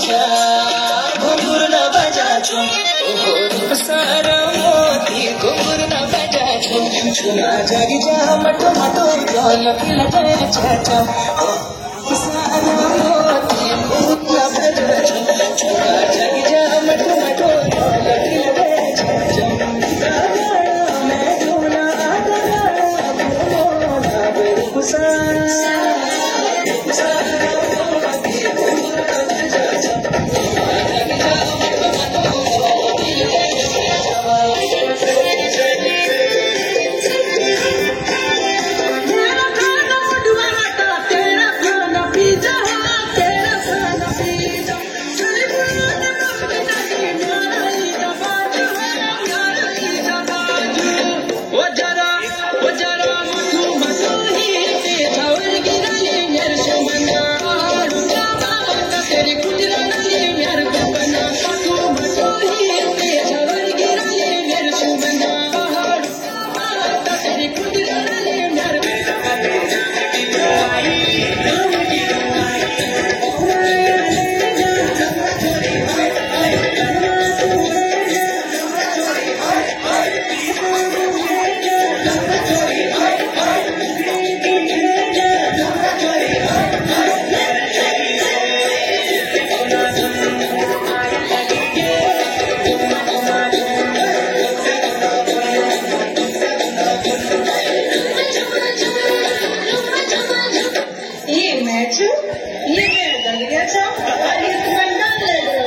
जा घुंघरू न बजा छो सारा मोती घुंघरू न बजा छो छुना जागी जा मटो मटो प्याल खिला जाए चाचा सारा मोती घुंघरू न बजा छो छुना जागी जा मटो मटो प्याल खिला जाए चाचा मैं ढूंढा ये मेरा गलिया था और ये तुम्हारा नाम ले लो